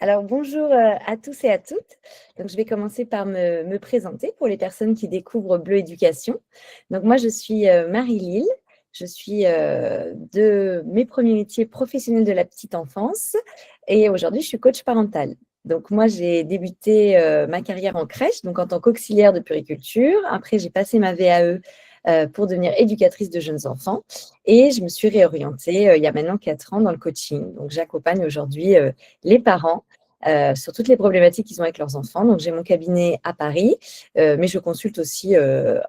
Alors bonjour à tous et à toutes. Donc, je vais commencer par me présenter pour les personnes qui découvrent Bleu Éducation. Donc moi, je suis Marie-Lille. Je suis de mes premiers métiers professionnels de la petite enfance et aujourd'hui, je suis coach parental. Donc moi, j'ai débuté ma carrière en crèche, donc en tant qu'auxiliaire de puriculture. Après, j'ai passé ma VAE pour devenir éducatrice de jeunes enfants et je me suis réorientée il y a maintenant 4 ans dans le coaching. Donc j'accompagne aujourd'hui les parents sur toutes les problématiques qu'ils ont avec leurs enfants. Donc, j'ai mon cabinet à Paris, mais je consulte aussi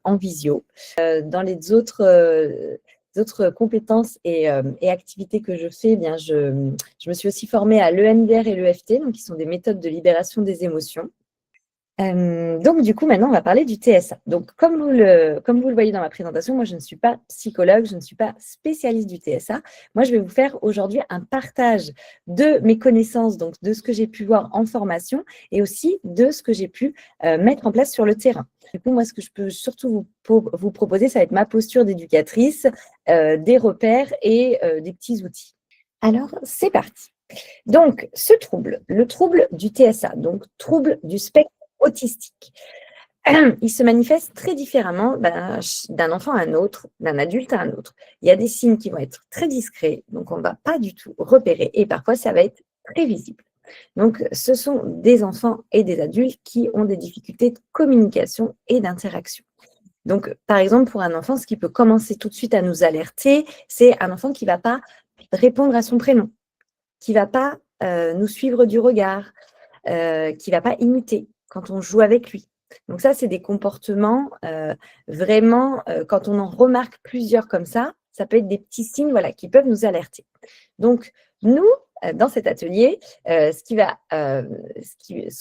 en visio. Dans les autres compétences et activités que je fais, eh bien, je me suis aussi formée à l'EMDR et l'EFT, donc qui sont des méthodes de libération des émotions. Donc, du coup, maintenant, on va parler du TSA. Donc, comme vous le voyez dans ma présentation, moi, je ne suis pas psychologue, je ne suis pas spécialiste du TSA. Moi, je vais vous faire aujourd'hui un partage de mes connaissances, donc de ce que j'ai pu voir en formation et aussi de ce que j'ai pu mettre en place sur le terrain. Du coup, moi, ce que je peux surtout vous proposer, ça va être ma posture d'éducatrice, des repères et des petits outils. Alors, c'est parti. Donc, ce trouble, le trouble du TSA, donc trouble du spectre autistique, il se manifeste très différemment d'un enfant à un autre, d'un adulte à un autre. Il y a des signes qui vont être très discrets, donc on ne va pas du tout repérer, et parfois ça va être très visible. Donc, ce sont des enfants et des adultes qui ont des difficultés de communication et d'interaction. Donc, par exemple, pour un enfant, ce qui peut commencer tout de suite à nous alerter, c'est un enfant qui ne va pas répondre à son prénom, qui ne va pas nous suivre du regard, qui ne va pas imiter quand on joue avec lui. Donc ça, c'est des comportements vraiment, quand on en remarque plusieurs comme ça peut être des petits signes voilà, qui peuvent nous alerter. Donc, nous, dans cet atelier, ce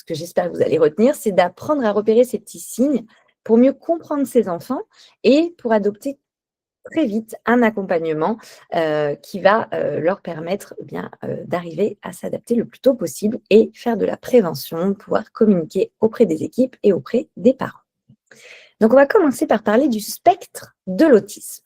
que j'espère que vous allez retenir, c'est d'apprendre à repérer ces petits signes pour mieux comprendre ces enfants et pour adopter très vite un accompagnement qui va leur permettre d'arriver à s'adapter le plus tôt possible et faire de la prévention, pouvoir communiquer auprès des équipes et auprès des parents. Donc, on va commencer par parler du spectre de l'autisme.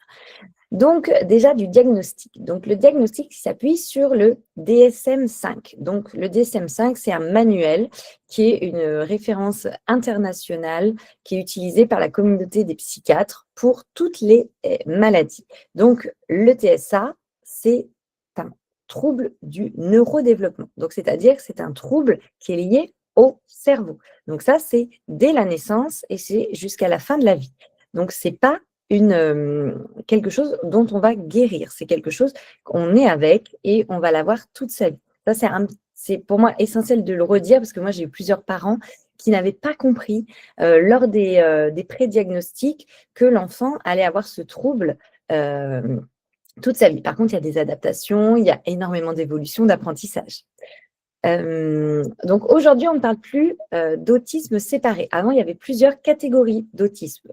Donc, déjà du diagnostic. Donc, le diagnostic s'appuie sur le DSM-5. Donc, le DSM-5, c'est un manuel qui est une référence internationale qui est utilisée par la communauté des psychiatres pour toutes les maladies. Donc, le TSA, c'est un trouble du neurodéveloppement. Donc, c'est-à-dire que c'est un trouble qui est lié au cerveau. Donc, ça, c'est dès la naissance et c'est jusqu'à la fin de la vie. Donc, ce n'est pas quelque chose dont on va guérir. C'est quelque chose qu'on est avec et on va l'avoir toute sa vie. Ça, c'est pour moi essentiel de le redire parce que moi, j'ai eu plusieurs parents qui n'avaient pas compris lors des pré-diagnostics que l'enfant allait avoir ce trouble toute sa vie. Par contre, il y a des adaptations, il y a énormément d'évolutions, d'apprentissage. Donc aujourd'hui, on ne parle plus d'autisme séparé. Avant, il y avait plusieurs catégories d'autisme.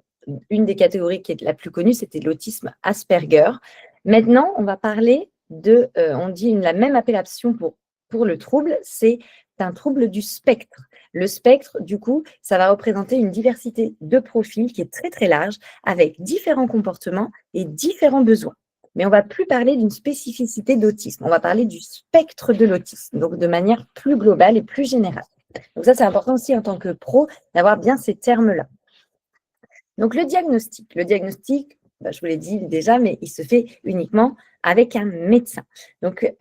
Une des catégories qui est la plus connue, c'était l'autisme Asperger. Maintenant, on va parler on dit la même appellation pour le trouble, c'est un trouble du spectre. Le spectre, du coup, ça va représenter une diversité de profils qui est très très large, avec différents comportements et différents besoins. Mais on ne va plus parler d'une spécificité d'autisme, on va parler du spectre de l'autisme, donc de manière plus globale et plus générale. Donc ça, c'est important aussi en tant que pro d'avoir bien ces termes-là. Donc le diagnostic, je vous l'ai dit déjà, mais il se fait uniquement avec un médecin. Donc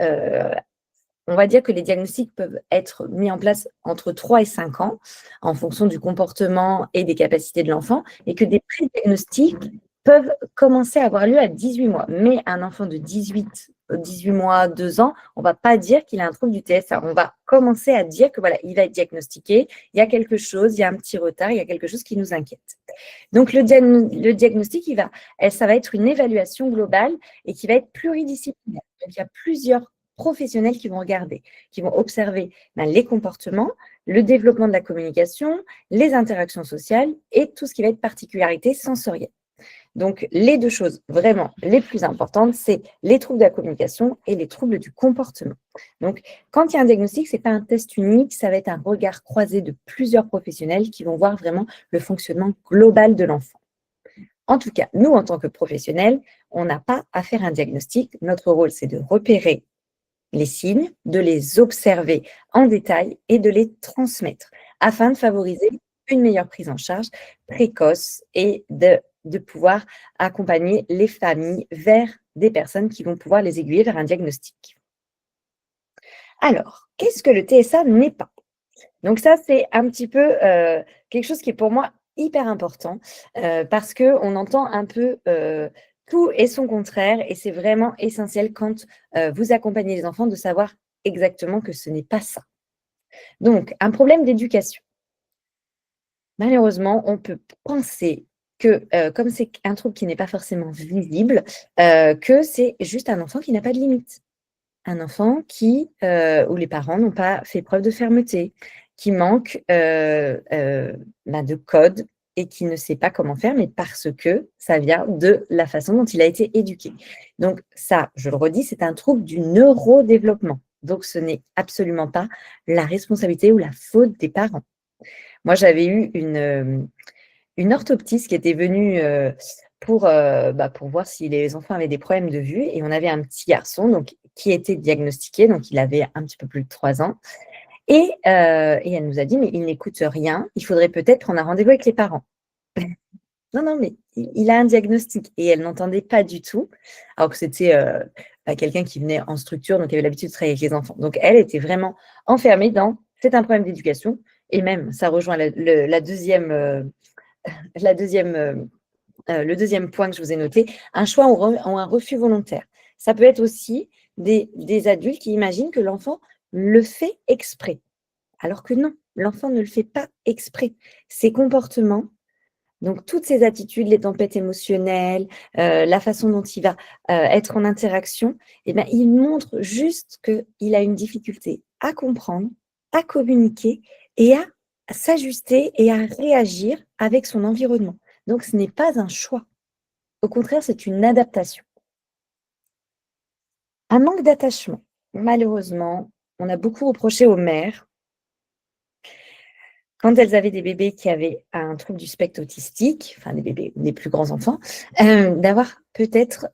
on va dire que les diagnostics peuvent être mis en place entre 3 et 5 ans en fonction du comportement et des capacités de l'enfant et que des pré-diagnostics peuvent commencer à avoir lieu à 18 mois. Mais un enfant de 18 mois, 2 ans, on ne va pas dire qu'il a un trouble du TSA. On va commencer à dire que voilà, il va être diagnostiqué, il y a quelque chose, il y a un petit retard, il y a quelque chose qui nous inquiète. Donc, le diagnostic, ça va être une évaluation globale et qui va être pluridisciplinaire. Donc, il y a plusieurs professionnels qui vont regarder, qui vont observer les comportements, le développement de la communication, les interactions sociales et tout ce qui va être particularité sensorielle. Donc, les deux choses vraiment les plus importantes, c'est les troubles de la communication et les troubles du comportement. Donc, quand il y a un diagnostic, ce n'est pas un test unique, ça va être un regard croisé de plusieurs professionnels qui vont voir vraiment le fonctionnement global de l'enfant. En tout cas, nous, en tant que professionnels, on n'a pas à faire un diagnostic. Notre rôle, c'est de repérer les signes, de les observer en détail et de les transmettre afin de favoriser une meilleure prise en charge précoce et de pouvoir accompagner les familles vers des personnes qui vont pouvoir les aiguiller vers un diagnostic. Alors, qu'est-ce que le TSA n'est pas? Donc ça, c'est un petit peu quelque chose qui est pour moi hyper important parce qu'on entend un peu tout et son contraire et c'est vraiment essentiel quand vous accompagnez les enfants de savoir exactement que ce n'est pas ça. Donc, un problème d'éducation. Malheureusement, on peut penser que, comme c'est un trouble qui n'est pas forcément visible, que c'est juste un enfant qui n'a pas de limite. Un enfant où les parents n'ont pas fait preuve de fermeté, qui manque de code et qui ne sait pas comment faire, mais parce que ça vient de la façon dont il a été éduqué. Donc ça, je le redis, c'est un trouble du neurodéveloppement. Donc ce n'est absolument pas la responsabilité ou la faute des parents. Moi, j'avais eu une orthoptiste qui était venue pour voir si les enfants avaient des problèmes de vue. Et on avait un petit garçon qui était diagnostiqué, donc il avait un petit peu plus de 3 ans. Et elle nous a dit, mais il n'écoute rien, il faudrait peut-être prendre un rendez-vous avec les parents. Non, non, mais il a un diagnostic. Et elle n'entendait pas du tout, alors que c'était quelqu'un qui venait en structure, donc il avait l'habitude de travailler avec les enfants. Donc elle était vraiment enfermée dans, c'est un problème d'éducation. Et même, ça rejoint la deuxième, le deuxième point que je vous ai noté, un choix ou un refus volontaire. Ça peut être aussi des adultes qui imaginent que l'enfant le fait exprès, alors que non, l'enfant ne le fait pas exprès. Ses comportements, donc toutes ses attitudes, les tempêtes émotionnelles, la façon dont il va être en interaction, eh bien, il montre juste qu'il a une difficulté à comprendre, à communiquer et à s'ajuster et à réagir avec son environnement. Donc, ce n'est pas un choix. Au contraire, c'est une adaptation. Un manque d'attachement. Malheureusement, on a beaucoup reproché aux mères, quand elles avaient des bébés qui avaient un trouble du spectre autistique, enfin des bébés, des plus grands enfants, d'avoir peut-être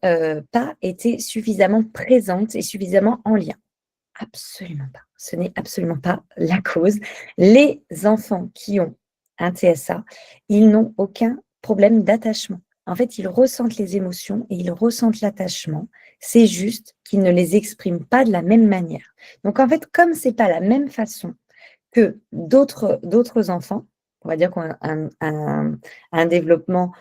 pas été suffisamment présentes et suffisamment en lien. Absolument pas. Ce n'est absolument pas la cause. Les enfants qui ont un TSA, ils n'ont aucun problème d'attachement. En fait, ils ressentent les émotions et ils ressentent l'attachement. C'est juste qu'ils ne les expriment pas de la même manière. Donc, en fait, comme c'est pas la même façon que d'autres enfants, on va dire qu'on a un développement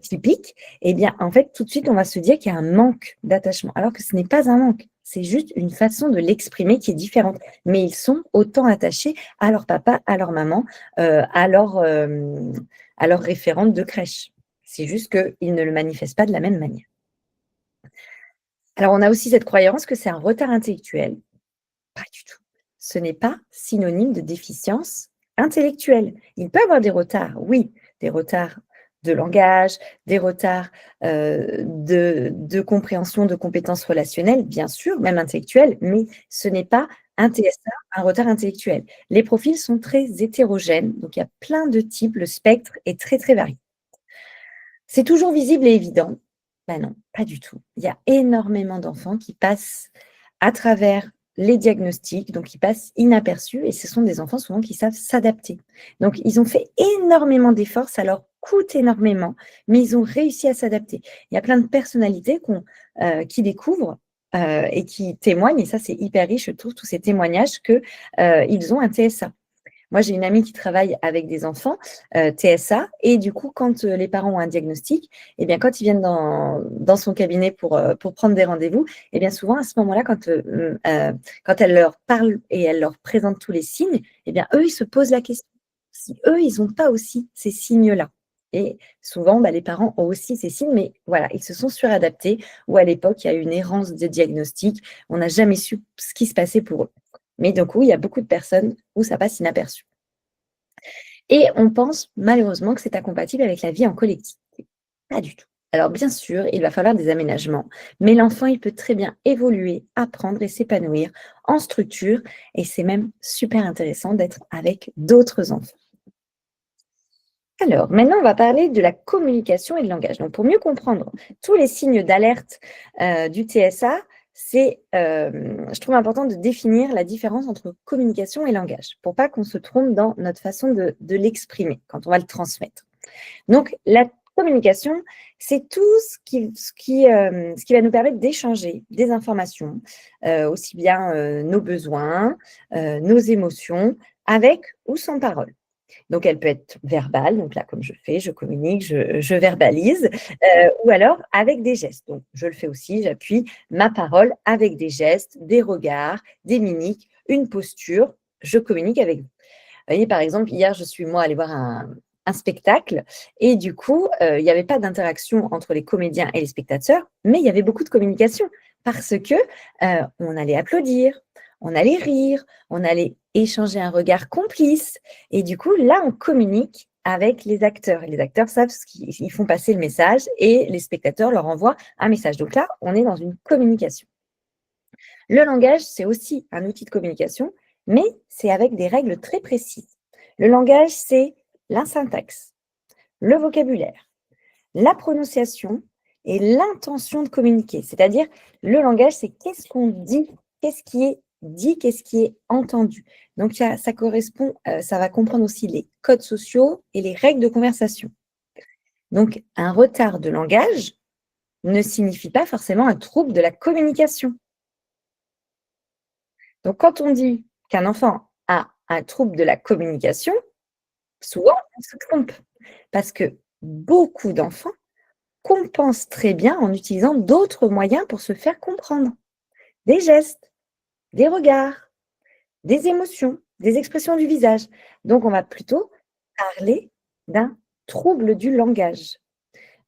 typique, eh bien, en fait, tout de suite, on va se dire qu'il y a un manque d'attachement, alors que ce n'est pas un manque. C'est juste une façon de l'exprimer qui est différente. Mais ils sont autant attachés à leur papa, à leur maman, à leur référente de crèche. C'est juste qu'ils ne le manifestent pas de la même manière. Alors, on a aussi cette croyance que c'est un retard intellectuel. Pas du tout. Ce n'est pas synonyme de déficience intellectuelle. Il peut y avoir des retards, oui, des retards de langage, des retards de compréhension de compétences relationnelles, bien sûr, même intellectuelles, mais ce n'est pas un TSA, un retard intellectuel. Les profils sont très hétérogènes, donc il y a plein de types, le spectre est très, très varié. C'est toujours visible et évident? Ben non, pas du tout. Il y a énormément d'enfants qui passent à travers les diagnostics, donc qui passent inaperçus et ce sont des enfants souvent qui savent s'adapter. Donc ils ont fait énormément d'efforts, ça leur coûte énormément, mais ils ont réussi à s'adapter. Il y a plein de personnalités qui découvrent et qui témoignent, et ça c'est hyper riche, je trouve, tous ces témoignages qu'ils ont un TSA. Moi, j'ai une amie qui travaille avec des enfants TSA et du coup, quand les parents ont un diagnostic, eh bien, quand ils viennent dans son cabinet pour prendre des rendez-vous, eh bien, souvent, à ce moment-là, quand elle leur parle et elle leur présente tous les signes, eh bien, eux, ils se posent la question si eux, ils n'ont pas aussi ces signes-là. Et souvent, les parents ont aussi ces signes, mais voilà, ils se sont suradaptés ou à l'époque, il y a eu une errance de diagnostic. On n'a jamais su ce qui se passait pour eux. Mais du coup, il y a beaucoup de personnes où ça passe inaperçu. Et on pense malheureusement que c'est incompatible avec la vie en collectivité. Pas du tout. Alors bien sûr, il va falloir des aménagements, mais l'enfant, il peut très bien évoluer, apprendre et s'épanouir en structure, et c'est même super intéressant d'être avec d'autres enfants. Alors, maintenant, on va parler de la communication et de langage. Donc, pour mieux comprendre tous les signes d'alerte du TSA, je trouve important de définir la différence entre communication et langage, pour pas qu'on se trompe dans notre façon de l'exprimer quand on va le transmettre. Donc, la communication, c'est tout ce qui va nous permettre d'échanger des informations, aussi bien nos besoins, nos émotions, avec ou sans parole. Donc, elle peut être verbale, donc là, comme je fais, je communique, je verbalise, ou alors avec des gestes. Donc, je le fais aussi, j'appuie ma parole avec des gestes, des regards, des mimiques, une posture, je communique avec vous. Vous voyez, par exemple, hier, je suis, moi, allée voir un spectacle et du coup, il n'y avait pas d'interaction entre les comédiens et les spectateurs, mais il y avait beaucoup de communication parce que on allait applaudir, on allait rire, on allait échanger un regard complice et du coup, là, on communique avec les acteurs. Et les acteurs savent ce qu'ils font passer le message et les spectateurs leur envoient un message. Donc là, on est dans une communication. Le langage, c'est aussi un outil de communication, mais c'est avec des règles très précises. Le langage, c'est la syntaxe, le vocabulaire, la prononciation et l'intention de communiquer. C'est-à-dire, le langage, c'est qu'est-ce qu'on dit, qu'est-ce qui est dit, qu'est-ce qui est entendu. Donc, ça correspond, ça va comprendre aussi les codes sociaux et les règles de conversation. Donc, un retard de langage ne signifie pas forcément un trouble de la communication. Donc, quand on dit qu'un enfant a un trouble de la communication, souvent, on se trompe parce que beaucoup d'enfants compensent très bien en utilisant d'autres moyens pour se faire comprendre. Des gestes, des regards, des émotions, des expressions du visage. Donc, on va plutôt parler d'un trouble du langage.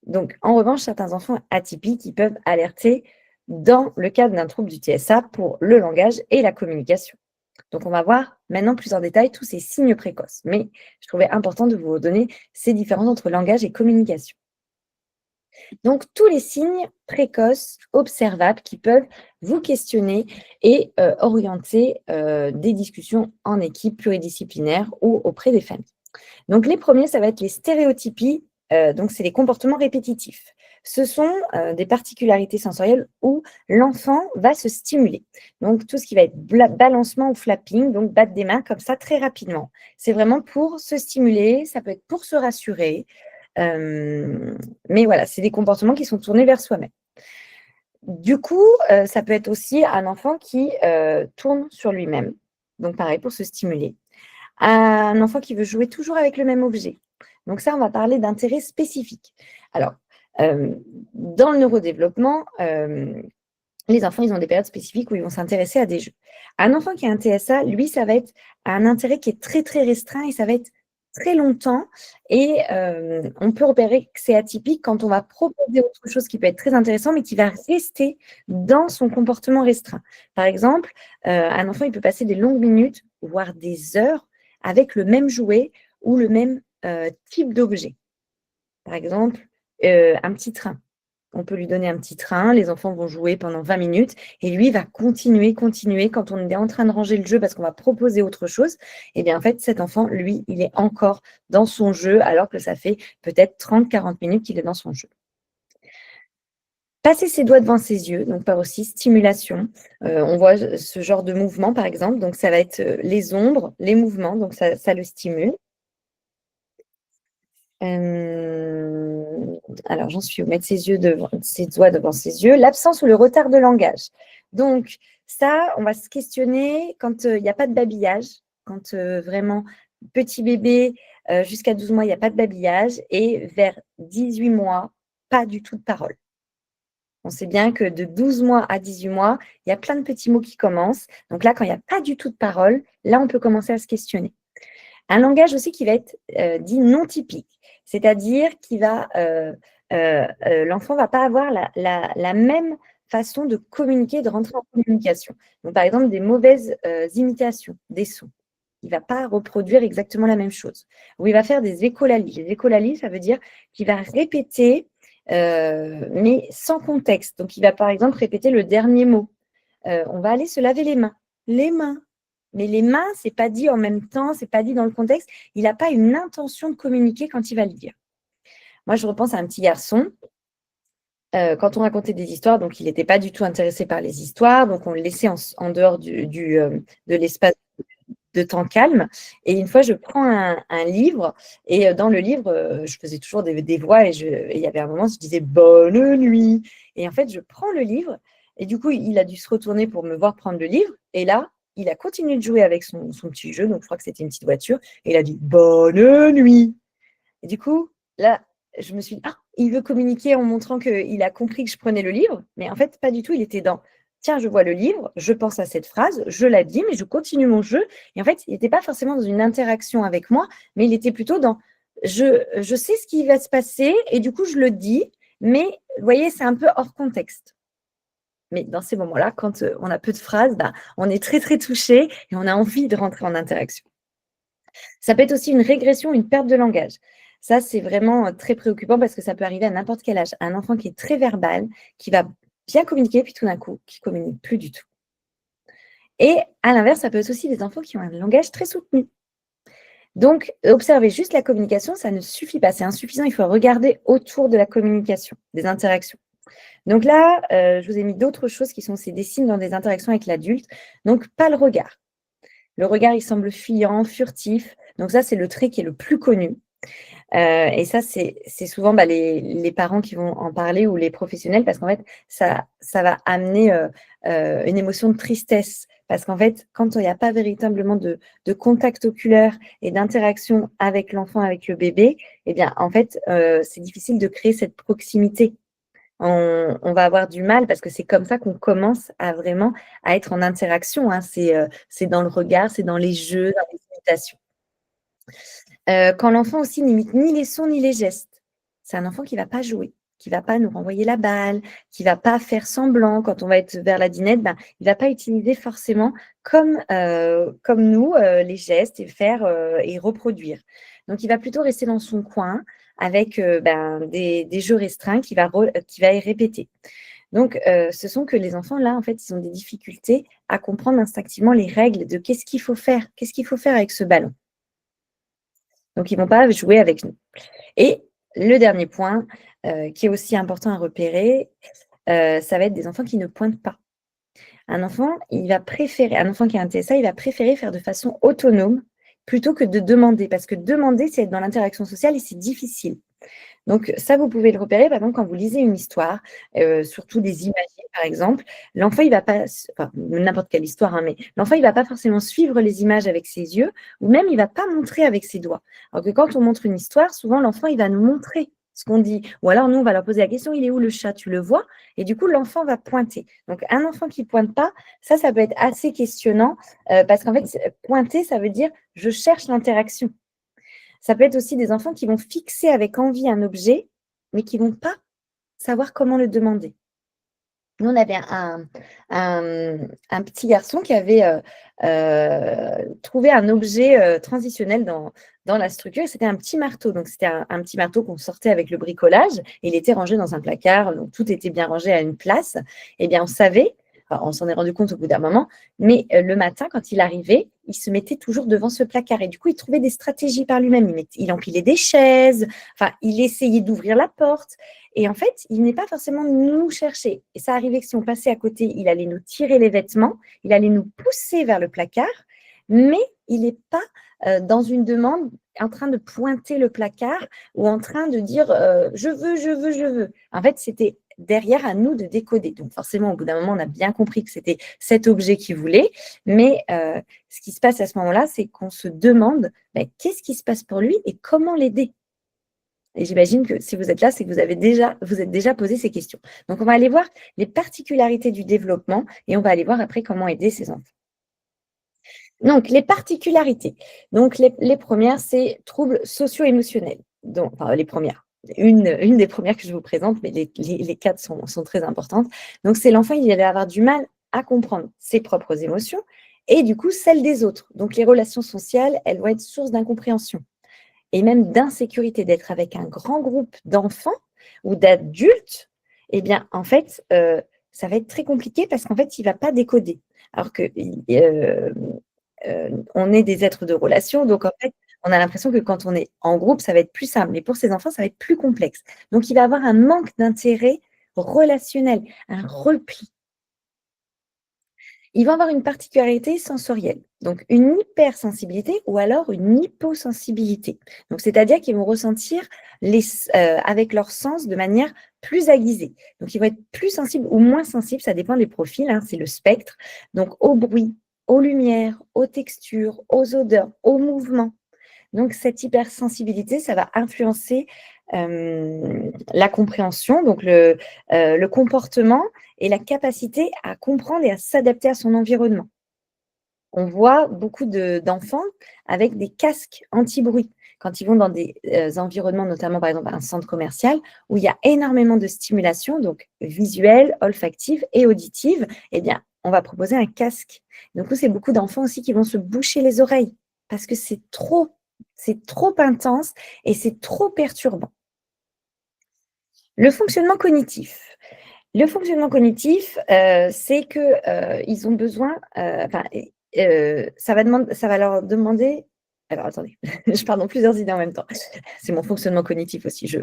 Donc, en revanche, certains enfants atypiques, ils peuvent alerter dans le cadre d'un trouble du TSA pour le langage et la communication. Donc, on va voir maintenant plus en détail tous ces signes précoces. Mais je trouvais important de vous donner ces différences entre langage et communication. Donc, tous les signes précoces, observables, qui peuvent vous questionner et orienter des discussions en équipe pluridisciplinaire ou auprès des familles. Donc, les premiers, ça va être les stéréotypies. Donc, c'est les comportements répétitifs. Ce sont des particularités sensorielles où l'enfant va se stimuler. Donc, tout ce qui va être balancement ou flapping, donc battre des mains comme ça très rapidement. C'est vraiment pour se stimuler, ça peut être pour se rassurer. Mais voilà, c'est des comportements qui sont tournés vers soi-même. Du coup, ça peut être aussi un enfant qui tourne sur lui-même. Donc, pareil, pour se stimuler. Un enfant qui veut jouer toujours avec le même objet. Donc ça, on va parler d'intérêt spécifique. Alors, dans le neurodéveloppement, les enfants, ils ont des périodes spécifiques où ils vont s'intéresser à des jeux. Un enfant qui a un TSA, lui, ça va être un intérêt qui est très, très restreint et ça va être très longtemps. Et on peut repérer que c'est atypique quand on va proposer autre chose qui peut être très intéressant, mais qui va rester dans son comportement restreint. Par exemple, un enfant, il peut passer des longues minutes, voire des heures, avec le même jouet ou le même type d'objet. Par exemple, un petit train. On peut lui donner un petit train, les enfants vont jouer pendant 20 minutes et lui va continuer. Quand on est en train de ranger le jeu parce qu'on va proposer autre chose, et bien en fait, cet enfant, lui, il est encore dans son jeu alors que ça fait peut-être 30-40 minutes qu'il est dans son jeu. Passer ses doigts devant ses yeux, donc par aussi stimulation. On voit ce genre de mouvement, par exemple. Donc, ça va être les ombres, les mouvements, donc ça le stimule. Alors, j'en suis où? Mettre ses doigts devant ses yeux. L'absence ou le retard de langage. Donc, ça, on va se questionner quand il n'y a pas de babillage, quand vraiment petit bébé jusqu'à 12 mois, il n'y a pas de babillage, et vers 18 mois, pas du tout de parole. On sait bien que de 12 mois à 18 mois, il y a plein de petits mots qui commencent. Donc là, quand il n'y a pas du tout de parole, là, on peut commencer à se questionner. Un langage aussi qui va être dit non typique, c'est-à-dire l'enfant ne va pas avoir la même façon de communiquer, de rentrer en communication. Donc, par exemple, des mauvaises imitations des sons. Il ne va pas reproduire exactement la même chose. Ou il va faire des écholalies. Les écholalies, ça veut dire qu'il va répéter, mais sans contexte. Donc, il va, par exemple, répéter le dernier mot. On va aller se laver les mains. Les mains. Mais les mains, ce n'est pas dit en même temps, ce n'est pas dit dans le contexte. Il n'a pas une intention de communiquer quand il va le dire. Moi, je repense à un petit garçon. quand on racontait des histoires, donc il n'était pas du tout intéressé par les histoires, donc on le laissait en dehors de l'espace de temps calme. Et une fois, je prends un livre, et dans le livre, je faisais toujours des voix, et il y avait un moment, je disais «Bonne nuit». Et en fait, je prends le livre, et du coup, il a dû se retourner pour me voir prendre le livre. Et là, il a continué de jouer avec son petit jeu, donc je crois que c'était une petite voiture, et il a dit «Bonne nuit». Et du coup, là, je me suis dit, ah, il veut communiquer en montrant qu'il a compris que je prenais le livre, mais en fait, pas du tout. Il était dans, tiens, je vois le livre, je pense à cette phrase, je la dis, mais je continue mon jeu. Et en fait, il n'était pas forcément dans une interaction avec moi, mais il était plutôt dans, je sais ce qui va se passer, et du coup, je le dis, mais vous voyez, c'est un peu hors contexte. Mais dans ces moments-là, quand on a peu de phrases, bah, on est très, très touché et on a envie de rentrer en interaction. Ça peut être aussi une régression, une perte de langage. Ça, c'est vraiment très préoccupant parce que ça peut arriver à n'importe quel âge. Un enfant qui est très verbal, qui va bien communiquer, puis tout d'un coup, qui ne communique plus du tout. Et à l'inverse, ça peut être aussi des enfants qui ont un langage très soutenu. Donc, observer juste la communication, ça ne suffit pas. C'est insuffisant. Il faut regarder autour de la communication, des interactions. Donc là, je vous ai mis d'autres choses qui sont aussi des signes dans des interactions avec l'adulte. Donc, pas le regard. Le regard, il semble fuyant, furtif. Donc ça, c'est le trait qui est le plus connu. Et ça, c'est souvent les parents qui vont en parler ou les professionnels parce qu'en fait, ça va amener une émotion de tristesse. Parce qu'en fait, quand il n'y a pas véritablement de contact oculaire et d'interaction avec l'enfant, avec le bébé, eh bien, en fait, c'est difficile de créer cette proximité. On va avoir du mal parce que c'est comme ça qu'on commence à vraiment à être en interaction, hein. C'est dans le regard, c'est dans les jeux, dans les imitations. Quand l'enfant aussi n'imite ni les sons ni les gestes, c'est un enfant qui va pas jouer, qui va pas nous renvoyer la balle, qui va pas faire semblant quand on va être vers la dinette, ben, il va pas utiliser forcément comme nous, les gestes et faire, et reproduire. Donc il va plutôt rester dans son coin avec, des jeux restreints qu'il va répéter. Donc ce sont que les enfants là, en fait, ils ont des difficultés à comprendre instinctivement les règles de qu'est-ce qu'il faut faire? Qu'est-ce qu'il faut faire avec ce ballon? Donc, ils ne vont pas jouer avec nous. Et le dernier point, qui est aussi important à repérer, ça va être des enfants qui ne pointent pas. Un enfant qui a un TSA, il va préférer faire de façon autonome plutôt que de demander. Parce que demander, c'est être dans l'interaction sociale et c'est difficile. Donc ça, vous pouvez le repérer, par exemple, quand vous lisez une histoire, surtout des imagiers, par exemple, l'enfant, il va pas, enfin, n'importe quelle histoire, hein, mais l'enfant, il va pas forcément suivre les images avec ses yeux, ou même il va pas montrer avec ses doigts. Alors que quand on montre une histoire, souvent, l'enfant, il va nous montrer ce qu'on dit. Ou alors, nous, on va leur poser la question, il est où le chat? Tu le vois? Et du coup, l'enfant va pointer. Donc, un enfant qui pointe pas, ça peut être assez questionnant, parce qu'en fait, pointer, ça veut dire je cherche l'interaction. Ça peut être aussi des enfants qui vont fixer avec envie un objet, mais qui ne vont pas savoir comment le demander. Nous, on avait un petit garçon qui avait trouvé un objet transitionnel dans la structure. C'était un petit marteau. Donc, c'était un petit marteau qu'on sortait avec le bricolage. Et il était rangé dans un placard. Donc, tout était bien rangé à une place. Eh bien, on savait, enfin, on s'en est rendu compte au bout d'un moment, mais le matin, quand il arrivait, il se mettait toujours devant ce placard. Et du coup, il trouvait des stratégies par lui-même. Il empilait des chaises. Enfin, il essayait d'ouvrir la porte. Et en fait, il n'est pas forcément nous chercher. Et ça arrivait que si on passait à côté, il allait nous tirer les vêtements, il allait nous pousser vers le placard, mais il n'est pas dans une demande en train de pointer le placard ou en train de dire je veux, je veux, je veux. En fait, c'était derrière à nous de décoder. Donc forcément, au bout d'un moment, on a bien compris que c'était cet objet qu'il voulait, mais ce qui se passe à ce moment-là, c'est qu'on se demande qu'est-ce qui se passe pour lui et comment l'aider. Et j'imagine que si vous êtes là, c'est que vous êtes déjà posé ces questions. Donc, on va aller voir les particularités du développement et on va aller voir après comment aider ces enfants. Donc, les particularités. Donc, les premières, c'est troubles socio-émotionnels. Donc, enfin, les premières. Une des premières que je vous présente, mais les quatre sont très importantes. Donc, c'est l'enfant, il va avoir du mal à comprendre ses propres émotions et du coup, celles des autres. Donc, les relations sociales, elles vont être source d'incompréhension et même d'insécurité, d'être avec un grand groupe d'enfants ou d'adultes, eh bien, en fait, ça va être très compliqué parce qu'en fait, il ne va pas décoder. Alors que on est des êtres de relation, donc en fait, on a l'impression que quand on est en groupe, ça va être plus simple. Mais pour ces enfants, ça va être plus complexe. Donc, il va avoir un manque d'intérêt relationnel, un repli. Ils vont avoir une particularité sensorielle, donc une hypersensibilité ou alors une hyposensibilité. Donc, c'est-à-dire qu'ils vont ressentir avec leur sens de manière plus aiguisée. Donc, ils vont être plus sensibles ou moins sensibles, ça dépend des profils, hein, c'est le spectre. Donc, au bruit, aux lumières, aux textures, aux odeurs, aux mouvements. Donc, cette hypersensibilité, ça va influencer la compréhension, donc le comportement et la capacité à comprendre et à s'adapter à son environnement. On voit beaucoup d'enfants avec des casques anti-bruit. Quand ils vont dans des environnements, notamment par exemple un centre commercial, où il y a énormément de stimulation, donc visuelle, olfactive et auditive, eh bien, on va proposer un casque. Du coup, c'est beaucoup d'enfants aussi qui vont se boucher les oreilles parce que c'est trop intense et c'est trop perturbant. Le fonctionnement cognitif. Le fonctionnement cognitif, c'est que, ils ont besoin, ça va leur demander alors attendez, je pars dans plusieurs idées en même temps. C'est mon fonctionnement cognitif aussi,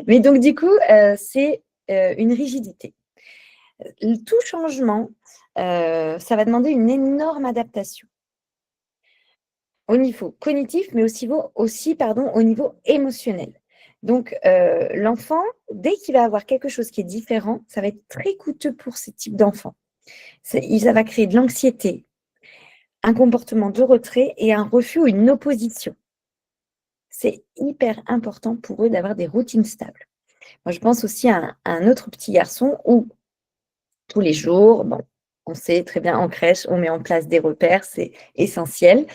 mais donc du coup, c'est, une rigidité. Tout changement, ça va demander une énorme adaptation au niveau cognitif, mais au niveau émotionnel. Donc, l'enfant, dès qu'il va avoir quelque chose qui est différent, ça va être très coûteux pour ce type d'enfant. Ça va créer de l'anxiété, un comportement de retrait et un refus ou une opposition. C'est hyper important pour eux d'avoir des routines stables. Moi, je pense aussi à un autre petit garçon où tous les jours, bon, on sait très bien en crèche, on met en place des repères, c'est essentiel.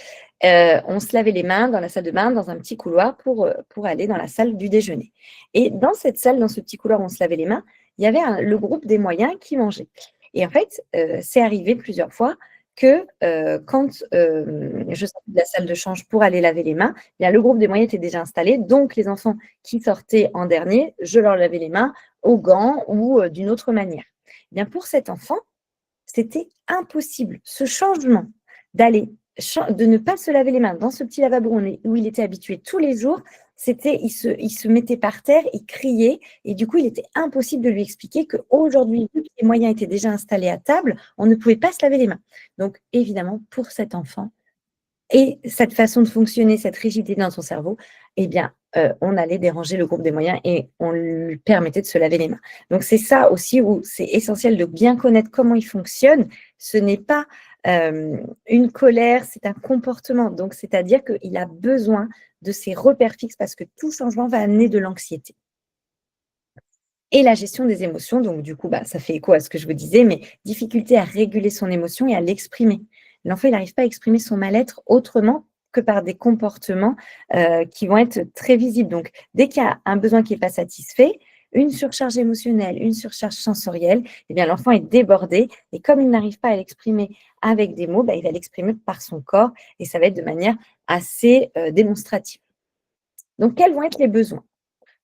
On se lavait les mains dans la salle de bain, dans un petit couloir pour aller dans la salle du déjeuner. Et dans cette salle, dans ce petit couloir où on se lavait les mains, il y avait le groupe des moyens qui mangeait. Et en fait, c'est arrivé plusieurs fois que quand je sortais de la salle de change pour aller laver les mains, eh bien, le groupe des moyens était déjà installé. Donc, les enfants qui sortaient en dernier, je leur lavais les mains aux gants ou d'une autre manière. Eh bien, pour cet enfant, c'était impossible. Ce changement de ne pas se laver les mains dans ce petit lavabo où il était habitué tous les jours, il se mettait par terre, il criait, et du coup, il était impossible de lui expliquer qu'aujourd'hui, vu que les moyens étaient déjà installés à table, on ne pouvait pas se laver les mains. Donc, évidemment, pour cet enfant, et cette façon de fonctionner, cette rigidité dans son cerveau, eh bien, on allait déranger le groupe des moyens et on lui permettait de se laver les mains. Donc c'est ça aussi où c'est essentiel de bien connaître comment il fonctionne. Ce n'est pas, une colère, c'est un comportement. Donc c'est-à-dire qu'il a besoin de ces repères fixes parce que tout changement va amener de l'anxiété. Et la gestion des émotions, donc du coup, ça fait écho à ce que je vous disais, mais difficulté à réguler son émotion et à l'exprimer. L'enfant, il n'arrive pas à exprimer son mal-être autrement que par des comportements qui vont être très visibles. Donc, dès qu'il y a un besoin qui n'est pas satisfait, une surcharge émotionnelle, une surcharge sensorielle, eh bien, l'enfant est débordé et comme il n'arrive pas à l'exprimer avec des mots, il va l'exprimer par son corps et ça va être de manière assez démonstrative. Donc, quels vont être les besoins?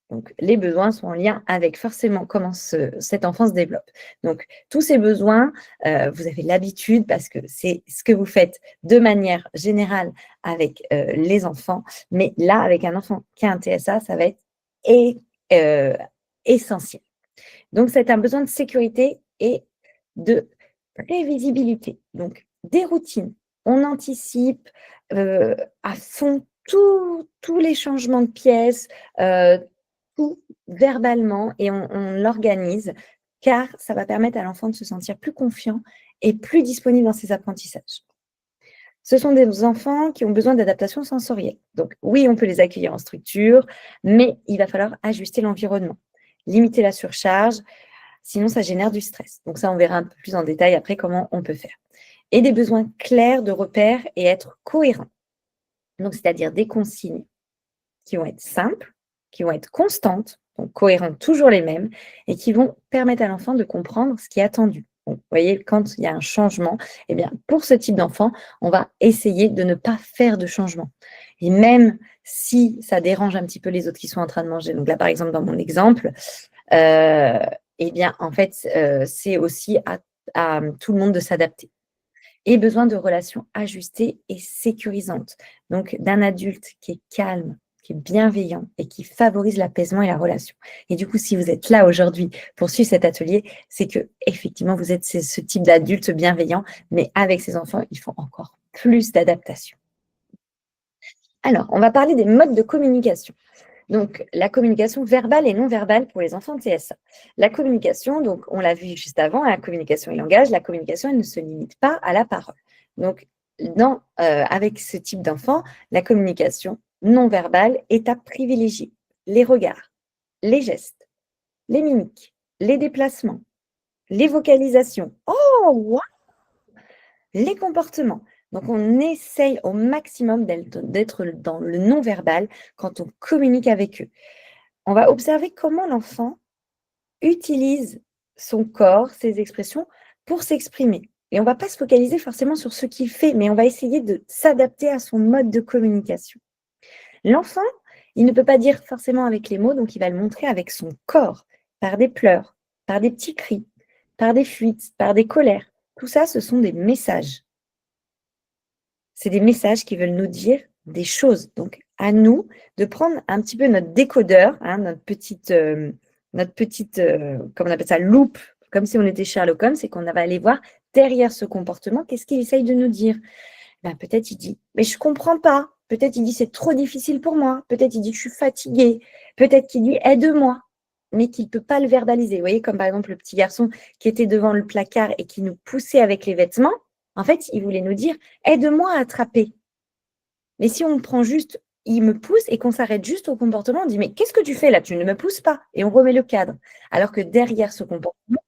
Donc, les besoins sont en lien avec forcément comment cet enfant se développe. Donc, tous ces besoins, vous avez l'habitude parce que c'est ce que vous faites de manière générale avec les enfants. Mais là, avec un enfant qui a un TSA, ça va être et, euh, essentiel. Donc, c'est un besoin de sécurité et de prévisibilité. Donc, des routines. On anticipe à fond tous les changements de pièces, tout verbalement et on l'organise car ça va permettre à l'enfant de se sentir plus confiant et plus disponible dans ses apprentissages. Ce sont des enfants qui ont besoin d'adaptation sensorielle. Donc oui, on peut les accueillir en structure, mais il va falloir ajuster l'environnement, limiter la surcharge, sinon ça génère du stress. Donc ça, on verra un peu plus en détail après comment on peut faire. Et des besoins clairs de repères et être cohérents. Donc c'est-à-dire des consignes qui vont être simples, qui vont être constantes, donc cohérentes, toujours les mêmes, et qui vont permettre à l'enfant de comprendre ce qui est attendu. Donc, vous voyez, quand il y a un changement, eh bien, pour ce type d'enfant, on va essayer de ne pas faire de changement. Et même si ça dérange un petit peu les autres qui sont en train de manger, donc là, par exemple, dans mon exemple, eh bien, en fait, c'est aussi à tout le monde de s'adapter et besoin de relations ajustées et sécurisantes. Donc, d'un adulte qui est calme, qui est bienveillant et qui favorise l'apaisement et la relation. Et du coup, si vous êtes là aujourd'hui pour suivre cet atelier, c'est que effectivement vous êtes ce type d'adulte bienveillant, mais avec ces enfants, il faut encore plus d'adaptation. Alors, on va parler des modes de communication. Donc, la communication verbale et non verbale pour les enfants de TSA. La communication, donc on l'a vu juste avant, la communication et langage, la communication, elle ne se limite pas à la parole. Donc, avec ce type d'enfant, la communication non verbale est à privilégier. Les regards, les gestes, les mimiques, les déplacements, les vocalisations. Oh, wow, les comportements. Donc, on essaye au maximum d'être dans le non-verbal quand on communique avec eux. On va observer comment l'enfant utilise son corps, ses expressions pour s'exprimer. Et on ne va pas se focaliser forcément sur ce qu'il fait, mais on va essayer de s'adapter à son mode de communication. L'enfant, il ne peut pas dire forcément avec les mots, donc il va le montrer avec son corps, par des pleurs, par des petits cris, par des fuites, par des colères. Tout ça, ce sont des messages. C'est des messages qui veulent nous dire des choses. Donc, à nous de prendre un petit peu notre décodeur, notre petite, comment on appelle ça, loupe, comme si on était Sherlock Holmes, et qu'on va aller voir derrière ce comportement, qu'est-ce qu'il essaye de nous dire. Ben, peut-être il dit, mais je ne comprends pas. Peut-être il dit, c'est trop difficile pour moi. Peut-être il dit, je suis fatigué. Peut-être qu'il dit, aide-moi. Mais qu'il ne peut pas le verbaliser. Vous voyez, comme par exemple le petit garçon qui était devant le placard et qui nous poussait avec les vêtements. En fait, il voulait nous dire, aide-moi à attraper. Mais si on prend juste, il me pousse et qu'on s'arrête juste au comportement, on dit, mais qu'est-ce que tu fais là? Tu ne me pousses pas. Et on remet le cadre. Alors que derrière ce comportement,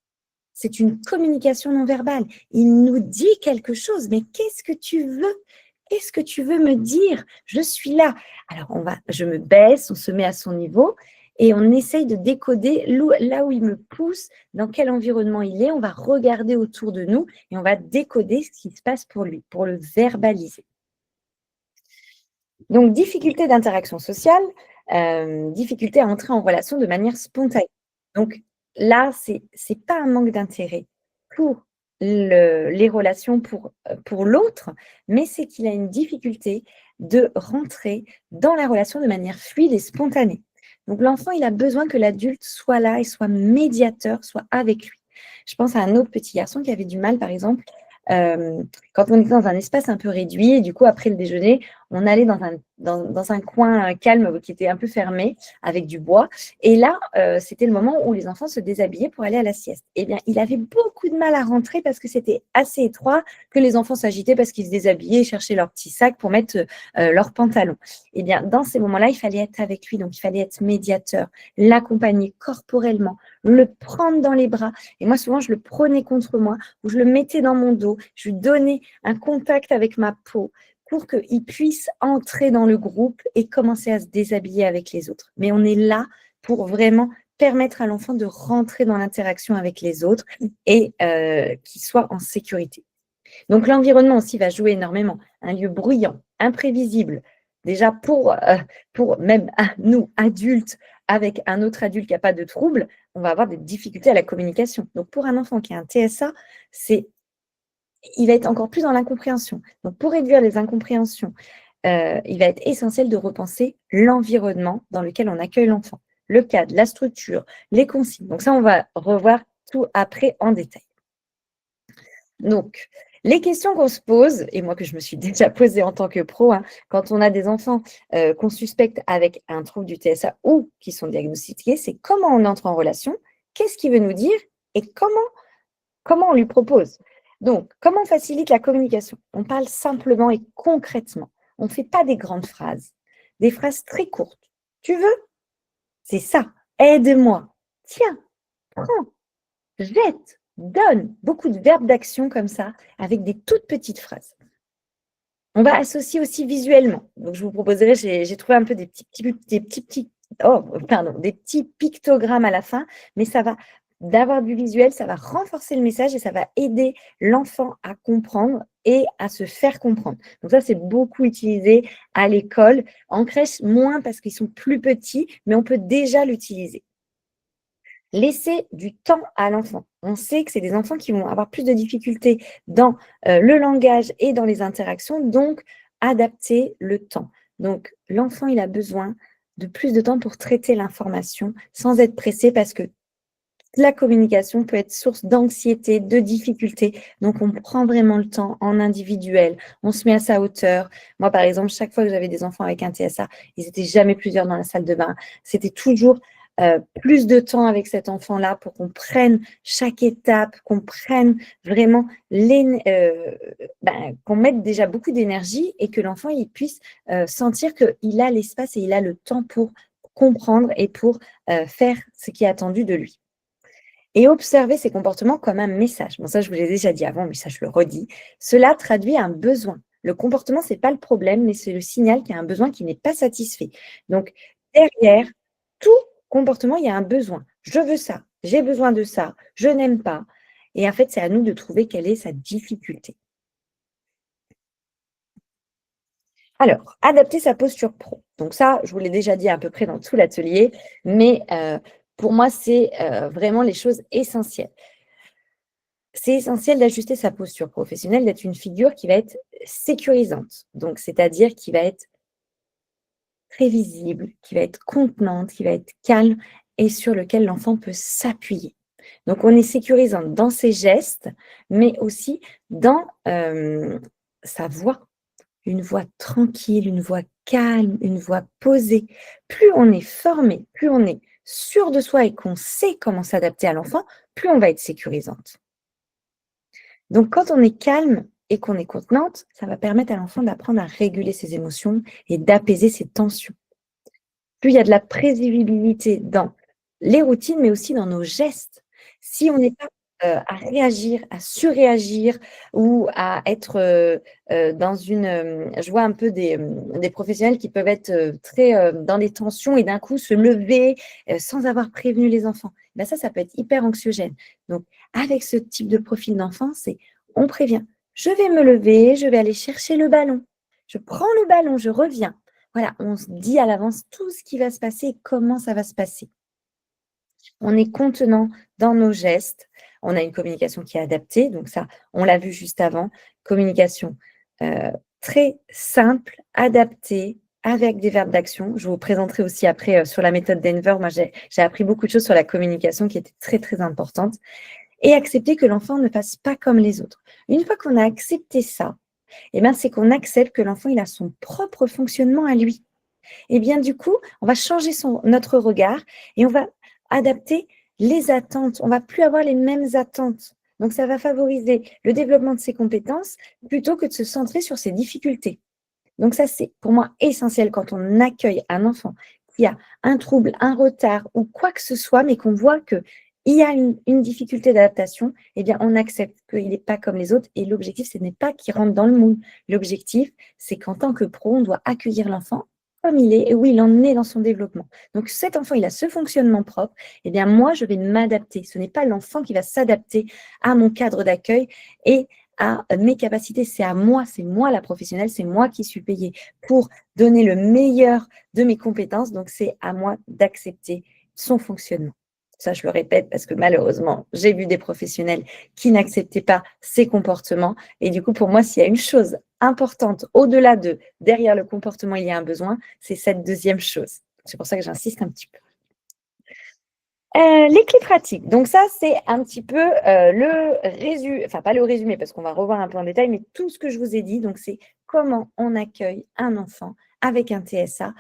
c'est une communication non verbale. Il nous dit quelque chose, mais qu'est-ce que tu veux? Qu'est-ce que tu veux me dire? Je suis là. Alors, je me baisse, on se met à son niveau et on essaye de décoder là où il me pousse, dans quel environnement il est. On va regarder autour de nous et on va décoder ce qui se passe pour lui, pour le verbaliser. Donc, difficulté d'interaction sociale, difficulté à entrer en relation de manière spontanée. Donc là, c'est pas un manque d'intérêt pour les relations pour l'autre, mais c'est qu'il a une difficulté de rentrer dans la relation de manière fluide et spontanée. Donc l'enfant, il a besoin que l'adulte soit là et soit médiateur, soit avec lui. Je pense à un autre petit garçon qui avait du mal, par exemple, quand on était dans un espace un peu réduit, et du coup, après le déjeuner, on allait dans un coin calme qui était un peu fermé, avec du bois. Et là, c'était le moment où les enfants se déshabillaient pour aller à la sieste. Eh bien, il avait beaucoup de mal à rentrer parce que c'était assez étroit, que les enfants s'agitaient parce qu'ils se déshabillaient et cherchaient leur petit sac pour mettre leurs pantalons. Eh bien, dans ces moments-là, il fallait être avec lui, donc il fallait être médiateur, l'accompagner corporellement, le prendre dans les bras. Et moi, souvent, je le prenais contre moi, ou je le mettais dans mon dos, je lui donnais un contact avec ma peau pour qu'il puisse entrer dans le groupe et commencer à se déshabiller avec les autres. Mais on est là pour vraiment permettre à l'enfant de rentrer dans l'interaction avec les autres et qu'il soit en sécurité. Donc l'environnement aussi va jouer énormément. Un lieu bruyant, imprévisible, déjà pour même nous, adultes, avec un autre adulte qui n'a pas de trouble, on va avoir des difficultés à la communication. Donc pour un enfant qui a un TSA, il va être encore plus dans l'incompréhension. Donc pour réduire les incompréhensions, il va être essentiel de repenser l'environnement dans lequel on accueille l'enfant, le cadre, la structure, les consignes. Donc ça, on va revoir tout après en détail. Donc, les questions qu'on se pose, et moi que je me suis déjà posée en tant que pro, quand on a des enfants qu'on suspecte avec un trouble du TSA ou qui sont diagnostiqués, c'est comment on entre en relation, qu'est-ce qu'il veut nous dire et comment on lui propose. Donc, comment on facilite la communication? On parle simplement et concrètement. On ne fait pas des grandes phrases, des phrases très courtes. Tu veux? C'est ça. Aide-moi. Tiens, prends, jette, donne. Beaucoup de verbes d'action comme ça, avec des toutes petites phrases. On va associer aussi visuellement. Donc, je vous proposerai, j'ai trouvé un peu des petits pictogrammes à la fin, mais ça va d'avoir du visuel, ça va renforcer le message et ça va aider l'enfant à comprendre et à se faire comprendre. Donc ça, c'est beaucoup utilisé à l'école. En crèche, moins parce qu'ils sont plus petits, mais on peut déjà l'utiliser. Laisser du temps à l'enfant. On sait que c'est des enfants qui vont avoir plus de difficultés dans le langage et dans les interactions, donc adapter le temps. Donc, l'enfant, il a besoin de plus de temps pour traiter l'information sans être pressé parce que la communication peut être source d'anxiété, de difficultés. Donc, on prend vraiment le temps en individuel. On se met à sa hauteur. Moi, par exemple, chaque fois que j'avais des enfants avec un TSA, ils n'étaient jamais plusieurs dans la salle de bain. C'était toujours plus de temps avec cet enfant-là pour qu'on prenne chaque étape, qu'on prenne vraiment qu'on mette déjà beaucoup d'énergie et que l'enfant il puisse sentir qu'il a l'espace et il a le temps pour comprendre et pour faire ce qui est attendu de lui. Et observer ces comportements comme un message. Bon, ça, je vous l'ai déjà dit avant, mais ça, je le redis. Cela traduit un besoin. Le comportement, ce n'est pas le problème, mais c'est le signal qu'il y a un besoin qui n'est pas satisfait. Donc, derrière tout comportement, il y a un besoin. Je veux ça, j'ai besoin de ça, je n'aime pas. Et en fait, c'est à nous de trouver quelle est sa difficulté. Alors, adapter sa posture pro. Donc ça, je vous l'ai déjà dit à peu près dans tout l'atelier, mais pour moi, c'est vraiment les choses essentielles. C'est essentiel d'ajuster sa posture professionnelle, d'être une figure qui va être sécurisante. Donc, c'est-à-dire qui va être prévisible, qui va être contenante, qui va être calme et sur lequel l'enfant peut s'appuyer. Donc, on est sécurisante dans ses gestes, mais aussi dans sa voix. Une voix tranquille, une voix calme, une voix posée. Plus on est formé, plus on est sûr de soi et qu'on sait comment s'adapter à l'enfant, plus on va être sécurisante. Donc, quand on est calme et qu'on est contenante, ça va permettre à l'enfant d'apprendre à réguler ses émotions et d'apaiser ses tensions. Plus il y a de la prévisibilité dans les routines, mais aussi dans nos gestes. Si on n'est pas à réagir, à surréagir ou à être dans une... je vois un peu des professionnels qui peuvent être très dans les tensions et d'un coup se lever sans avoir prévenu les enfants. Ben ça peut être hyper anxiogène. Donc, avec ce type de profil d'enfant, c'est on prévient. Je vais me lever, je vais aller chercher le ballon. Je prends le ballon, je reviens. Voilà, on se dit à l'avance tout ce qui va se passer et comment ça va se passer. On est contenant dans nos gestes. On a une communication qui est adaptée. Donc ça, on l'a vu juste avant. Communication très simple, adaptée, avec des verbes d'action. Je vous présenterai aussi après sur la méthode Denver. Moi, j'ai appris beaucoup de choses sur la communication qui étaient très, très importantes. Et accepter que l'enfant ne fasse pas comme les autres. Une fois qu'on a accepté ça, c'est qu'on accepte que l'enfant il a son propre fonctionnement à lui. Et bien du coup, on va changer notre regard et on va adapter les attentes. On ne va plus avoir les mêmes attentes. Donc, ça va favoriser le développement de ses compétences plutôt que de se centrer sur ses difficultés. Donc, ça, c'est pour moi essentiel quand on accueille un enfant qui a un trouble, un retard ou quoi que ce soit, mais qu'on voit qu'il y a une difficulté d'adaptation, eh bien, on accepte qu'il n'est pas comme les autres. Et l'objectif, ce n'est pas qu'il rentre dans le moule. L'objectif, c'est qu'en tant que pro, on doit accueillir l'enfant comme il est et où il en est dans son développement. Donc, cet enfant, il a ce fonctionnement propre. Eh bien, moi, je vais m'adapter. Ce n'est pas l'enfant qui va s'adapter à mon cadre d'accueil et à mes capacités. C'est à moi, c'est moi la professionnelle, c'est moi qui suis payée pour donner le meilleur de mes compétences. Donc, c'est à moi d'accepter son fonctionnement. Ça, je le répète parce que malheureusement, j'ai vu des professionnels qui n'acceptaient pas ces comportements. Et du coup, pour moi, s'il y a une chose importante, au-delà de derrière le comportement, il y a un besoin, c'est cette deuxième chose. C'est pour ça que j'insiste un petit peu. Les clés pratiques. Donc ça, c'est un petit peu le résumé, enfin pas le résumé parce qu'on va revoir un peu en détail, mais tout ce que je vous ai dit. Donc c'est comment on accueille un enfant avec un TSA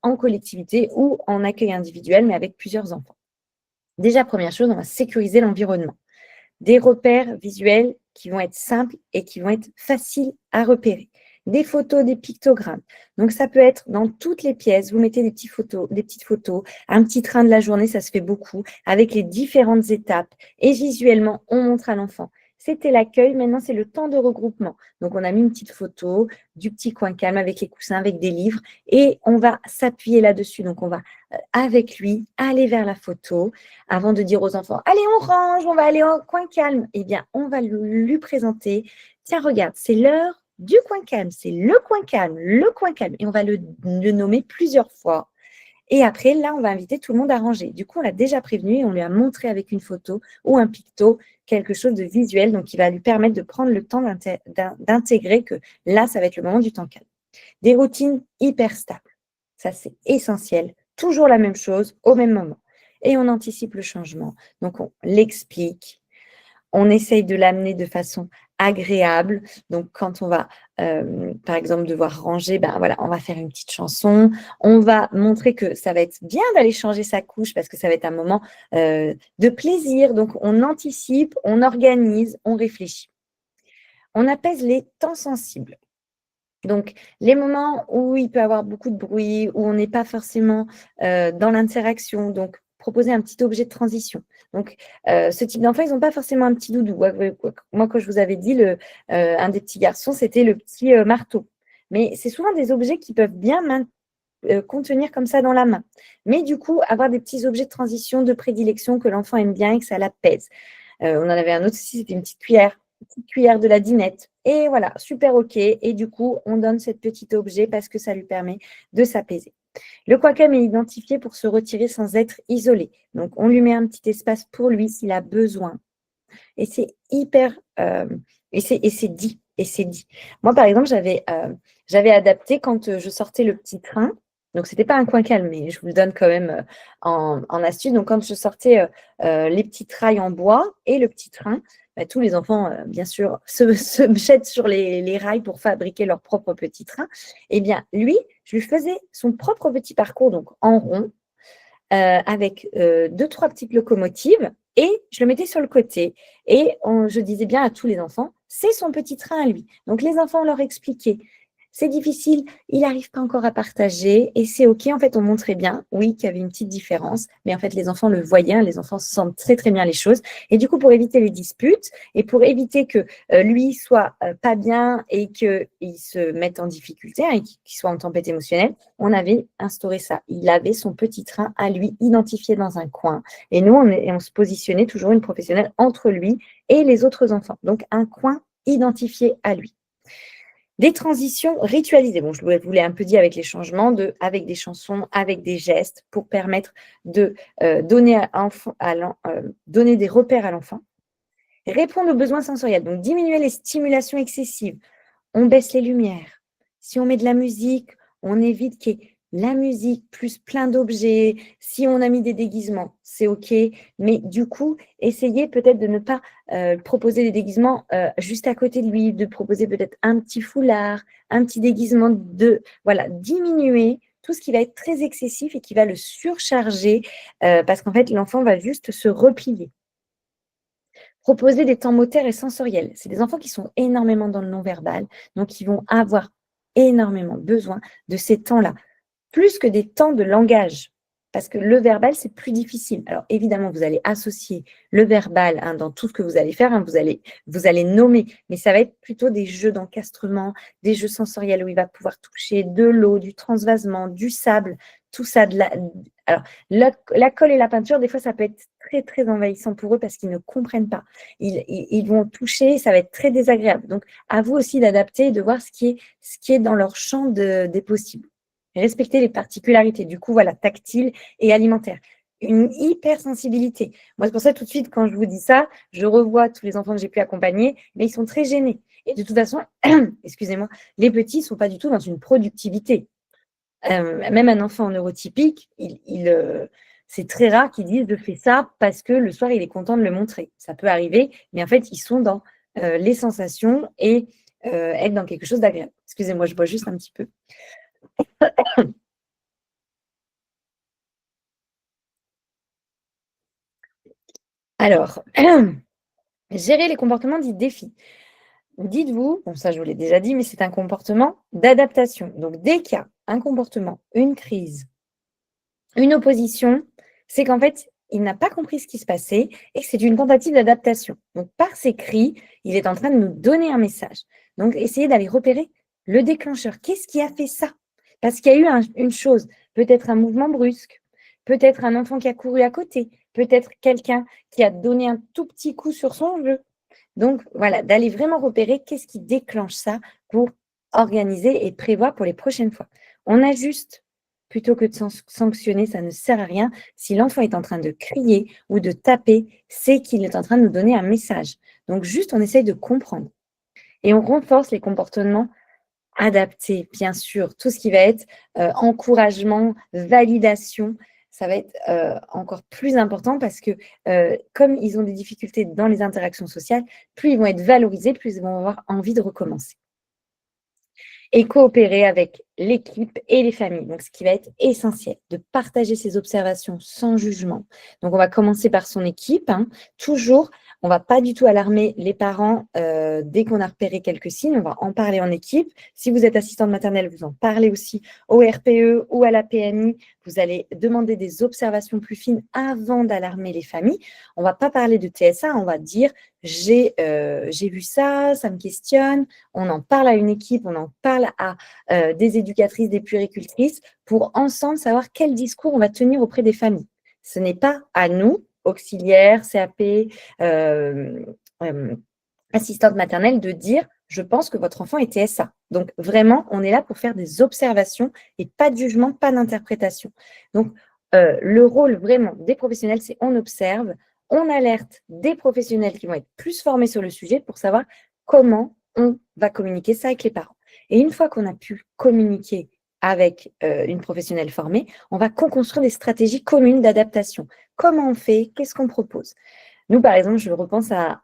en collectivité ou en accueil individuel, mais avec plusieurs enfants. Déjà, première chose, on va sécuriser l'environnement. Des repères visuels qui vont être simples et qui vont être faciles à repérer. Des photos, des pictogrammes. Donc, ça peut être dans toutes les pièces. Vous mettez des petites photos, un petit train de la journée, ça se fait beaucoup, avec les différentes étapes. Et visuellement, on montre à l'enfant. C'était l'accueil, maintenant c'est le temps de regroupement. Donc, on a mis une petite photo du petit coin calme avec les coussins, avec des livres, et on va s'appuyer là-dessus. Donc, on va, avec lui, aller vers la photo avant de dire aux enfants, allez, on range, on va aller au coin calme. Eh bien, on va lui présenter, tiens, regarde, c'est l'heure du coin calme, c'est le coin calme, le coin calme. Et on va le nommer plusieurs fois. Et après, là, on va inviter tout le monde à ranger. Du coup, on l'a déjà prévenu et on lui a montré avec une photo ou un picto quelque chose de visuel, donc qui va lui permettre de prendre le temps d'intégrer que là, ça va être le moment du temps calme. Des routines hyper stables. Ça, c'est essentiel. Toujours la même chose au même moment. Et on anticipe le changement. Donc, on l'explique. On essaye de l'amener de façon agréable. Donc, quand on va, par exemple, devoir ranger, ben voilà, on va faire une petite chanson. On va montrer que ça va être bien d'aller changer sa couche parce que ça va être un moment de plaisir. Donc, on anticipe, on organise, on réfléchit. On apaise les temps sensibles. Donc, les moments où il peut y avoir beaucoup de bruit, où on n'est pas forcément dans l'interaction, donc proposer un petit objet de transition. Donc, ce type d'enfants, ils n'ont pas forcément un petit doudou. Moi, quand je vous avais dit, un des petits garçons, c'était le petit marteau. Mais c'est souvent des objets qui peuvent bien contenir comme ça dans la main. Mais du coup, avoir des petits objets de transition, de prédilection que l'enfant aime bien et que ça l'apaise. On en avait un autre aussi, c'était une petite cuillère de la dinette. Et voilà, super OK. Et du coup, on donne ce petit objet parce que ça lui permet de s'apaiser. Le Quakem est identifié pour se retirer sans être isolé. Donc, on lui met un petit espace pour lui s'il a besoin. Et c'est hyper... et c'est dit. Et c'est dit. Moi, par exemple, j'avais adapté quand je sortais le petit train. Donc, ce n'était pas un coin calme, mais je vous le donne quand même en astuce. Donc, quand je sortais les petits trails en bois et le petit train, bah, tous les enfants, bien sûr, se jettent sur les rails pour fabriquer leur propre petit train. Eh bien, lui, je lui faisais son propre petit parcours, donc en rond, avec 2-3 petites locomotives et je le mettais sur le côté. Et je disais bien à tous les enfants, c'est son petit train à lui. Donc les enfants, on leur expliquait. C'est difficile, il n'arrive pas encore à partager et c'est OK. En fait, on montrait bien, oui, qu'il y avait une petite différence, mais en fait, les enfants le voyaient, hein, les enfants sentent très, très bien les choses. Et du coup, pour éviter les disputes et pour éviter que lui soit pas bien et qu'il se mette en difficulté, hein, et qu'il soit en tempête émotionnelle, on avait instauré ça. Il avait son petit train à lui identifié dans un coin. Et nous, on se positionnait toujours une professionnelle entre lui et les autres enfants. Donc, un coin identifié à lui. Des transitions ritualisées. Bon, je vous l'ai un peu dit avec les changements, avec des chansons, avec des gestes, pour permettre de donner des repères à l'enfant. Répondre aux besoins sensoriels, donc diminuer les stimulations excessives. On baisse les lumières. Si on met de la musique, on évite qu'il y ait la musique plus plein d'objets. Si on a mis des déguisements, c'est OK. Mais du coup, essayez peut-être de ne pas proposer des déguisements juste à côté de lui, de proposer peut-être un petit foulard, un petit déguisement voilà, diminuer tout ce qui va être très excessif et qui va le surcharger parce qu'en fait, l'enfant va juste se replier. Proposer des temps moteur et sensoriels. C'est des enfants qui sont énormément dans le non-verbal, donc ils vont avoir énormément besoin de ces temps-là, plus que des temps de langage. Parce que le verbal, c'est plus difficile. Alors évidemment, vous allez associer le verbal dans tout ce que vous allez faire, vous allez nommer, mais ça va être plutôt des jeux d'encastrement, des jeux sensoriels où il va pouvoir toucher de l'eau, du transvasement, du sable, tout ça. Alors, la colle et la peinture, des fois, ça peut être très, très envahissant pour eux parce qu'ils ne comprennent pas. Ils vont toucher, ça va être très désagréable. Donc, à vous aussi d'adapter et de voir ce qui est dans leur champ des possibles. Respecter les particularités, du coup, voilà, tactile et alimentaire. Une hypersensibilité. Moi, c'est pour ça, tout de suite, quand je vous dis ça, je revois tous les enfants que j'ai pu accompagner, mais ils sont très gênés. Et de toute façon, excusez-moi, les petits ne sont pas du tout dans une productivité. Même un enfant neurotypique, c'est très rare qu'il dise « je fais ça parce que le soir, il est content de le montrer ». Ça peut arriver, mais en fait, ils sont dans les sensations et être dans quelque chose d'agréable. Excusez-moi, je bois juste un petit peu. Alors, gérer les comportements dits défis. Dites-vous, bon ça je vous l'ai déjà dit, mais c'est un comportement d'adaptation. Donc dès qu'il y a un comportement, une crise, une opposition, c'est qu'en fait, il n'a pas compris ce qui se passait et que c'est une tentative d'adaptation. Donc par ses cris, il est en train de nous donner un message. Donc essayez d'aller repérer le déclencheur. Qu'est-ce qui a fait ça? Parce qu'il y a eu une chose, peut-être un mouvement brusque, peut-être un enfant qui a couru à côté, peut-être quelqu'un qui a donné un tout petit coup sur son jeu. Donc voilà, d'aller vraiment repérer qu'est-ce qui déclenche ça pour organiser et prévoir pour les prochaines fois. On ajuste plutôt que de sanctionner, ça ne sert à rien. Si l'enfant est en train de crier ou de taper, c'est qu'il est en train de nous donner un message. Donc juste, on essaye de comprendre. Et on renforce les comportements Adapter, bien sûr, tout ce qui va être, encouragement, validation, ça va être, encore plus important parce que, comme ils ont des difficultés dans les interactions sociales, plus ils vont être valorisés, plus ils vont avoir envie de recommencer. Et coopérer avec l'équipe et les familles. Donc, ce qui va être essentiel, de partager ses observations sans jugement. Donc, on va commencer par son équipe, hein. Toujours, on ne va pas du tout alarmer les parents dès qu'on a repéré quelques signes. On va en parler en équipe. Si vous êtes assistante maternelle, vous en parlez aussi au RPE ou à la PMI. Vous allez demander des observations plus fines avant d'alarmer les familles. On ne va pas parler de TSA, on va dire j'ai vu ça, ça me questionne. On en parle à une équipe, on en parle à des éducatrices, des puéricultrices, pour ensemble savoir quel discours on va tenir auprès des familles. Ce n'est pas à nous, auxiliaires, CAP, euh, euh, assistantes maternelles, de dire je pense que votre enfant est TSA. Donc vraiment, on est là pour faire des observations et pas de jugement, pas d'interprétation. Donc le rôle vraiment des professionnels, c'est on observe, on alerte des professionnels qui vont être plus formés sur le sujet pour savoir comment on va communiquer ça avec les parents. Et une fois qu'on a pu communiquer avec une professionnelle formée, on va co-construire des stratégies communes d'adaptation. Comment on fait? Qu'est-ce qu'on propose? Nous, par exemple, je repense à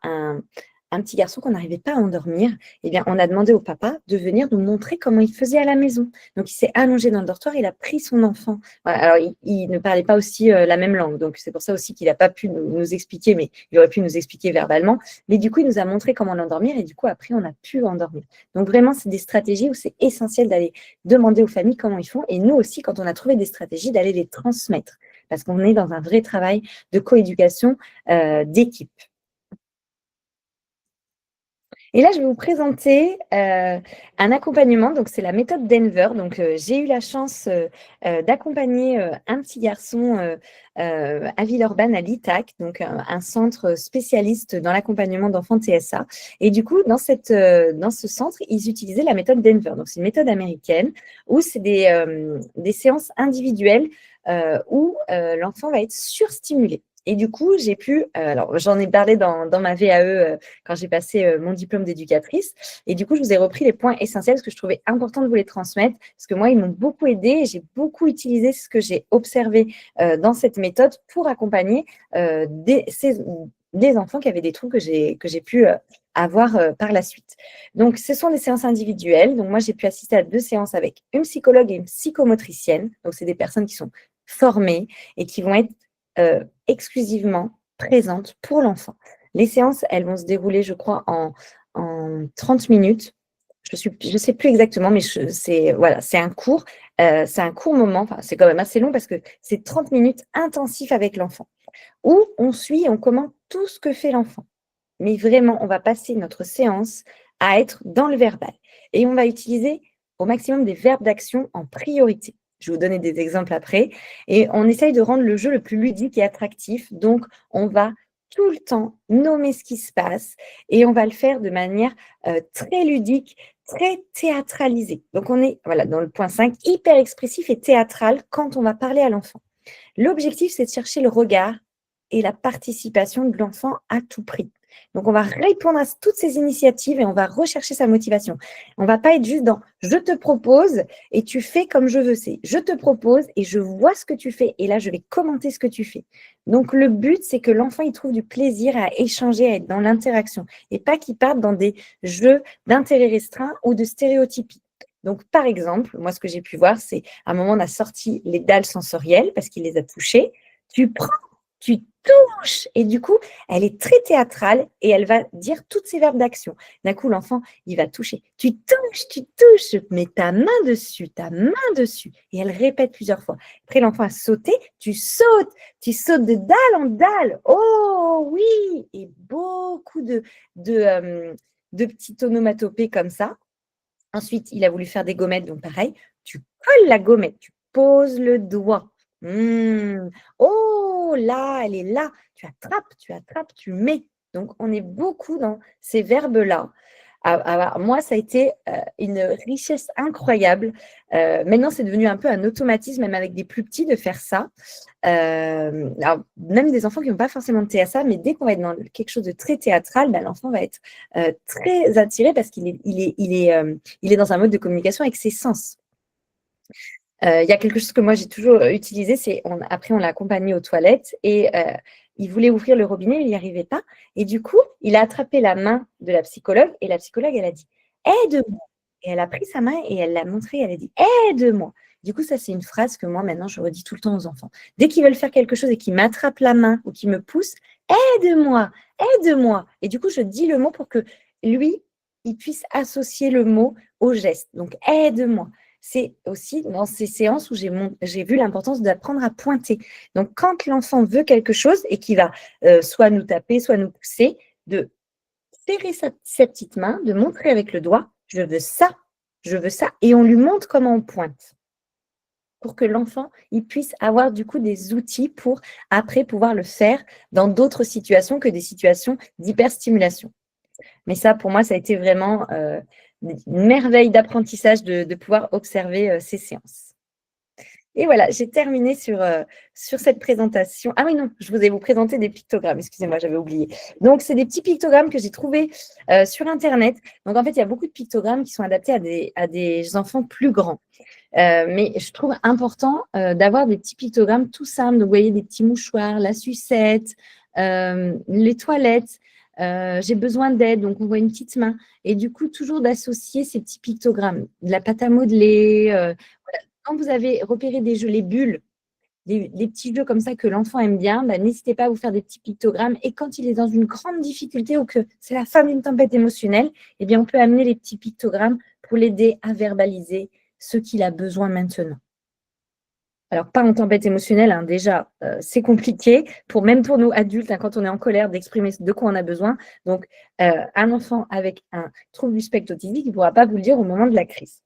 un petit garçon qu'on n'arrivait pas à endormir. Eh bien, on a demandé au papa de venir nous montrer comment il faisait à la maison. Donc, il s'est allongé dans le dortoir, il a pris son enfant. Voilà, alors, il ne parlait pas aussi la même langue. Donc, c'est pour ça aussi qu'il n'a pas pu nous expliquer, mais il aurait pu nous expliquer verbalement. Mais du coup, il nous a montré comment l'endormir et du coup, après, on a pu endormir. Donc, vraiment, c'est des stratégies où c'est essentiel d'aller demander aux familles comment ils font. Et nous aussi, quand on a trouvé des stratégies, d'aller les transmettre. Parce qu'on est dans un vrai travail de coéducation d'équipe. Et là, je vais vous présenter un accompagnement. Donc, c'est la méthode Denver. Donc, j'ai eu la chance d'accompagner un petit garçon à Villeurbanne, à l'ITAC, donc un centre spécialiste dans l'accompagnement d'enfants TSA. Et du coup, dans ce centre, ils utilisaient la méthode Denver. Donc, c'est une méthode américaine où c'est des séances individuelles où l'enfant va être surstimulé. Et du coup, j'ai pu, alors j'en ai parlé dans ma VAE quand j'ai passé mon diplôme d'éducatrice. Et du coup, je vous ai repris les points essentiels parce que je trouvais important de vous les transmettre, parce que moi, ils m'ont beaucoup aidé et j'ai beaucoup utilisé ce que j'ai observé dans cette méthode pour accompagner des enfants qui avaient des troubles que j'ai pu avoir par la suite. Donc, ce sont des séances individuelles. Donc, moi, j'ai pu assister à 2 séances avec une psychologue et une psychomotricienne. Donc, c'est des personnes qui sont formées et qui vont être exclusivement présentes pour l'enfant. Les séances, elles vont se dérouler, je crois, en 30 minutes. Je sais plus exactement, mais voilà, c'est un court moment. Enfin, c'est quand même assez long parce que c'est 30 minutes intensifs avec l'enfant, où on suit et on commente tout ce que fait l'enfant. Mais vraiment, on va passer notre séance à être dans le verbal. Et on va utiliser au maximum des verbes d'action en priorité. Je vais vous donner des exemples après. Et on essaye de rendre le jeu le plus ludique et attractif. Donc, on va tout le temps nommer ce qui se passe et on va le faire de manière très ludique, très théâtralisée. Donc, on est voilà, dans le point 5, hyper expressif et théâtral quand on va parler à l'enfant. L'objectif, c'est de chercher le regard et la participation de l'enfant à tout prix. Donc, on va répondre à toutes ces initiatives et on va rechercher sa motivation. On ne va pas être juste dans je te propose et tu fais comme je veux. C'est je te propose et je vois ce que tu fais et là, je vais commenter ce que tu fais. Donc, le but, c'est que l'enfant il trouve du plaisir à échanger, à être dans l'interaction et pas qu'il parte dans des jeux d'intérêt restreint ou de stéréotypie. Donc, par exemple, moi, ce que j'ai pu voir, c'est à un moment, on a sorti les dalles sensorielles parce qu'il les a touchées. Tu prends, tu touches. Et du coup, elle est très théâtrale et elle va dire toutes ses verbes d'action. D'un coup, l'enfant, il va toucher. Tu touches, mets ta main dessus. Et elle répète plusieurs fois. Après, l'enfant a sauté, tu sautes de dalle en dalle. Oh oui! Et beaucoup de petites onomatopées comme ça. Ensuite, il a voulu faire des gommettes, donc pareil, tu colles la gommette, tu poses le doigt. Oh, là, elle est là. Tu attrapes, tu mets. Donc, on est beaucoup dans ces verbes-là. Moi, ça a été une richesse incroyable. Maintenant, c'est devenu un peu un automatisme, même avec des plus petits, de faire ça. Alors, même des enfants qui n'ont pas forcément de TSA, mais dès qu'on va être dans quelque chose de très théâtral, l'enfant va être très attiré parce qu'il est dans un mode de communication avec ses sens. Il y a quelque chose que moi j'ai toujours utilisé, après on l'a accompagné aux toilettes et il voulait ouvrir le robinet, il n'y arrivait pas. Et du coup, il a attrapé la main de la psychologue et la psychologue, elle a dit «Aide-moi». Et elle a pris sa main et elle l'a montré, elle a dit «Aide-moi». Du coup, ça, c'est une phrase que moi, maintenant, je redis tout le temps aux enfants. Dès qu'ils veulent faire quelque chose et qu'ils m'attrapent la main ou qu'ils me poussent, aide-moi, aide-moi. Et du coup, je dis le mot pour que lui, il puisse associer le mot au geste. Donc, aide-moi. C'est aussi dans ces séances où j'ai vu l'importance d'apprendre à pointer. Donc, quand l'enfant veut quelque chose et qu'il va soit nous taper, soit nous pousser, de serrer sa petite main, de montrer avec le doigt, je veux ça, et on lui montre comment on pointe pour que l'enfant il puisse avoir du coup des outils pour après pouvoir le faire dans d'autres situations que des situations d'hyperstimulation. Mais ça, pour moi, ça a été vraiment une merveille d'apprentissage de pouvoir observer ces séances. Et voilà, j'ai terminé sur cette présentation. Ah oui, non, je voulais vous présenter des pictogrammes. Excusez-moi, j'avais oublié. Donc, c'est des petits pictogrammes que j'ai trouvés sur Internet. Donc, en fait, il y a beaucoup de pictogrammes qui sont adaptés à des enfants plus grands. Mais je trouve important d'avoir des petits pictogrammes tout simples. Donc, vous voyez, des petits mouchoirs, la sucette, les toilettes. J'ai besoin d'aide, donc on voit une petite main. Et du coup, toujours d'associer ces petits pictogrammes. De la pâte à modeler. Voilà. Quand vous avez repéré des jeux, les bulles, les petits jeux comme ça que l'enfant aime bien, n'hésitez pas à vous faire des petits pictogrammes. Et quand il est dans une grande difficulté ou que c'est la fin d'une tempête émotionnelle, eh bien, on peut amener les petits pictogrammes pour l'aider à verbaliser ce qu'il a besoin maintenant. Alors, pas en tempête émotionnelle, déjà, c'est compliqué, même pour nous adultes, quand on est en colère, d'exprimer de quoi on a besoin. Donc, un enfant avec un trouble du spectre autistique, il ne pourra pas vous le dire au moment de la crise.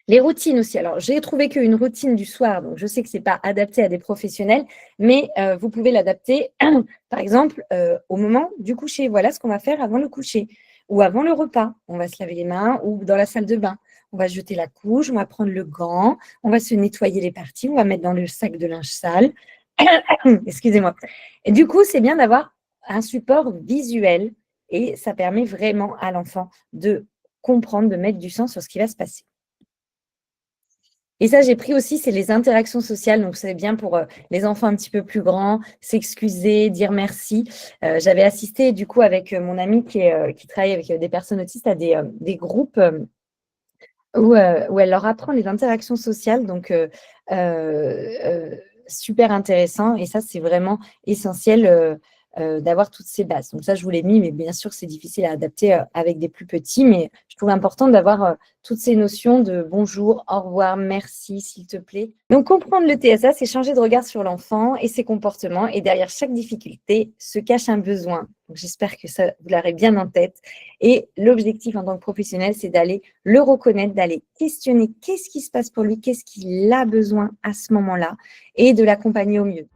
Les routines aussi. Alors, j'ai trouvé qu'une routine du soir, donc je sais que ce n'est pas adapté à des professionnels, mais vous pouvez l'adapter, par exemple, au moment du coucher. Voilà ce qu'on va faire avant le coucher ou avant le repas. On va se laver les mains ou dans la salle de bain. On va jeter la couche, on va prendre le gant, on va se nettoyer les parties, on va mettre dans le sac de linge sale. Excusez-moi. Et du coup, c'est bien d'avoir un support visuel et ça permet vraiment à l'enfant de comprendre, de mettre du sens sur ce qui va se passer. Et ça, j'ai pris aussi, c'est les interactions sociales. Donc, c'est bien pour les enfants un petit peu plus grands, s'excuser, dire merci. J'avais assisté, du coup, avec mon amie qui travaille avec des personnes autistes à des groupes où elle leur apprend les interactions sociales. Donc, super intéressant. Et ça, c'est vraiment essentiel d'avoir toutes ces bases. Donc ça, je vous l'ai mis, mais bien sûr, c'est difficile à adapter avec des plus petits, mais je trouve important d'avoir toutes ces notions de bonjour, au revoir, merci, s'il te plaît. Donc, comprendre le TSA, c'est changer de regard sur l'enfant et ses comportements, et derrière chaque difficulté se cache un besoin. Donc, j'espère que ça, vous l'aurez bien en tête. Et l'objectif en tant que professionnel, c'est d'aller le reconnaître, d'aller questionner qu'est-ce qui se passe pour lui, qu'est-ce qu'il a besoin à ce moment-là, et de l'accompagner au mieux.